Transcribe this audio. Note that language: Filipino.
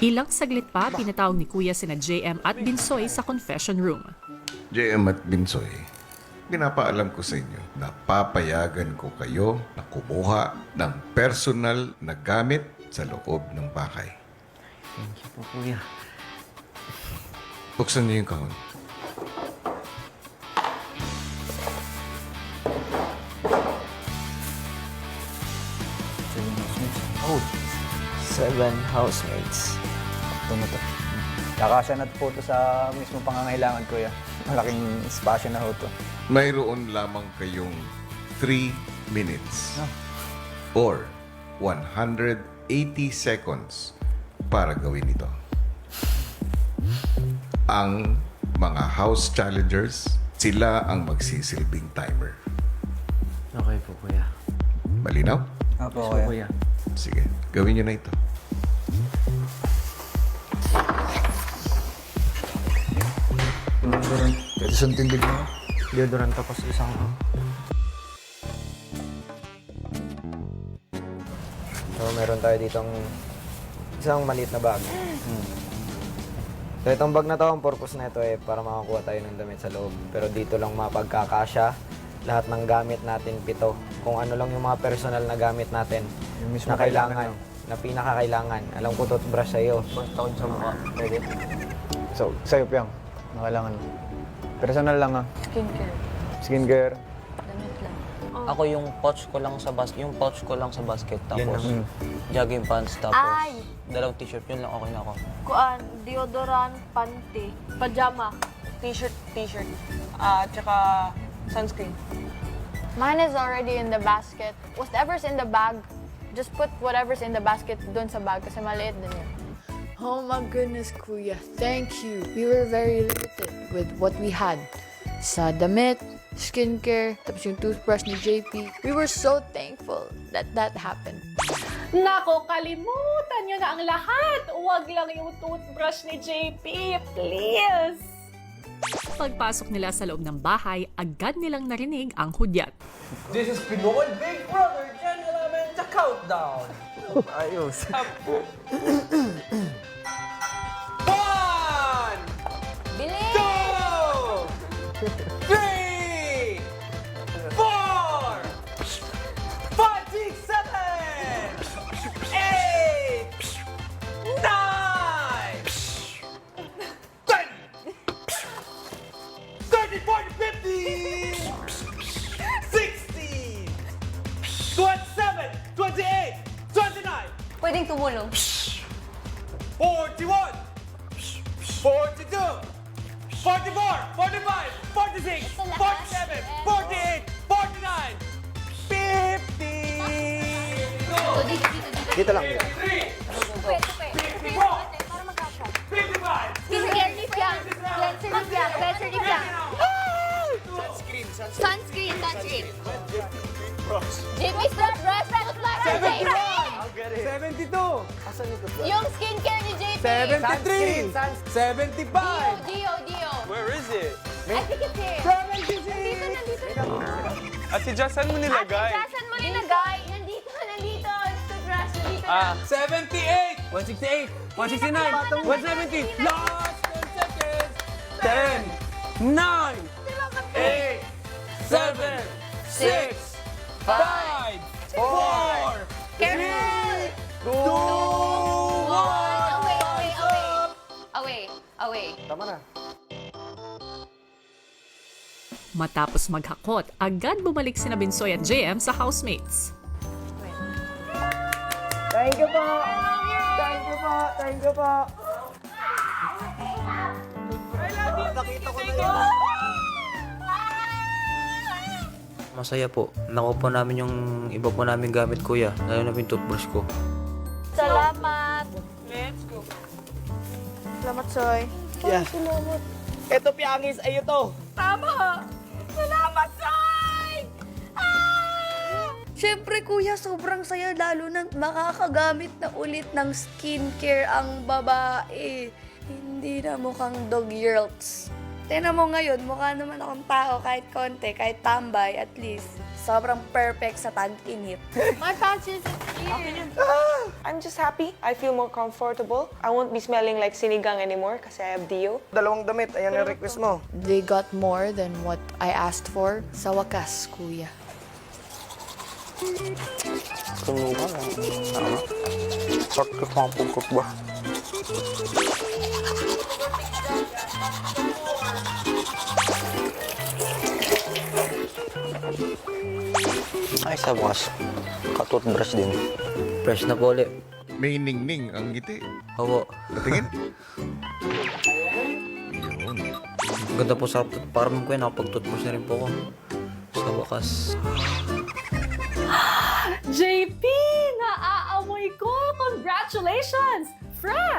Ilang saglit pa, pinatawag ni Kuya sina JM at Binsoy sa confession room. JM at Binsoy, pinapaalam ko sa inyo na papayagan ko kayo na kumuha ng personal na gamit sa loob ng bahay. Thank you po, Kuya. Buksan niyo yung kahon. Oh, 7 housemates. Ito na to. Kakasya na po ito sa mismong pangangailangan, Kuya. Malaking espasyo na ho ito. Mayroon lamang kayong 3 minutes or 180 seconds para gawin ito. Ang mga house challengers, sila ang magsisilbing timer. Okay po, Kuya. Malinaw? Opo, Yes po, Kuya. Kuya. Sige, gawin nyo na ito. Ito sa tindig mo. Deodorant tapos isang... So, meron tayo ditong isang maliit na bag. So, itong bag na to, ang purpose na ito para makakuha tayo ng damit sa loob. Pero dito lang mapagkakasya lahat ng gamit natin 7. Kung ano lang yung mga personal na gamit natin Yung mismo na kailangan, na pinakakailangan. Alam ko, toothbrush sa'yo. Basta ko sa mukha. Pwede? So, sa'yo, Piyang. Nakailangan mo. Personal lang, ha? Skincare. Skincare. Damit lang. Ako yung pouch ko lang sa basket tapos jogging pants tapos Ay! dalawang t-shirt yun lang okay na ako. Kuan, deodorant, panty, pajama. T-shirt, tsaka sunscreen. Mine is already in the basket. Whatever's in the bag, just put whatever's in the basket dun sa bag kasi maliit din yun. Oh my goodness, Kuya. Thank you. We were very limited with what we had. Sa damit, skincare, tapos yung toothbrush ni JP. We were so thankful that that happened. Nako, kalimutan nyo na ang lahat. Huwag lang yung toothbrush ni JP, please. Pagpasok nila sa loob ng bahay, agad nilang narinig ang hudyat. This is Pinoy Big Brother Gentlemen, the countdown. Ayos. 1, Bilis! 2, 3, 4, 5, 6, 7, 8, 9, 10, 30, 40, 50, 60, 27, 28, 29, Pwedeng tumulong. 41, 42, 44, 45, 46, 47, 48, 49, 50. Dito lang. Dito. Tupe, tupe. 54, Para magkasya. 55. Skincare ni Piang. Cleanser ni Piang. Cleanser ni Piang. Sunscreen. JP's toothbrush. Toothbrush ni JP. 72! Yung skincare ni JP. 73! 75! Dio. Where is it? I think it's here. 76! Nandito. At si Just, saan mo nilagay? Saan mo nilagay? Nandito. Toothbrush. Nandito na. 78, 168, 169, 170. Last 10 seconds. 10, 9, 8, 7, 6, 5, 4, Careful! 2, 1. Away. Tama na. Matapos maghakot, agad bumalik sina Binsoy at JM sa housemates. Thank you po! Thank you po! Thank you po! Nakita ko na yun. Masaya po. Nakuha po namin yung iba po namin gamit, kuya. Lalo na yung toothbrush ko. Salamat. Let's go. Salamat, Soy. Yes. Ito, Piangis, ay ito. Tama! Salamat, Soy! Siyempre, Kuya, sobrang saya lalo na makakagamit na ulit ng skincare ang babae. Hindi na mukhang dog years. Tingnan mo ngayon, mukha naman akong tao kahit konti, kahit tambay, at least Sobrang perfect sa tag-init. My patch is here. I'm just happy. I feel more comfortable. I won't be smelling like sinigang anymore kasi I have Dio. Dalawang damit, ayan ang request mo. They got more than what I asked for. Sa wakas, kuya. Kuno ka lang. Tama. Sakit mga pagkot ba? Ay, sa bukas. Ka-toothbrush din. Fresh na po ulit. May ningning ang ngiti. Opo. Patingin. Yun. Ganda po sa parang ko yun. Nakapag-toothbrush na rin po ako. Sa wakas. JP! Naaamoy ko! Congratulations! Fresh!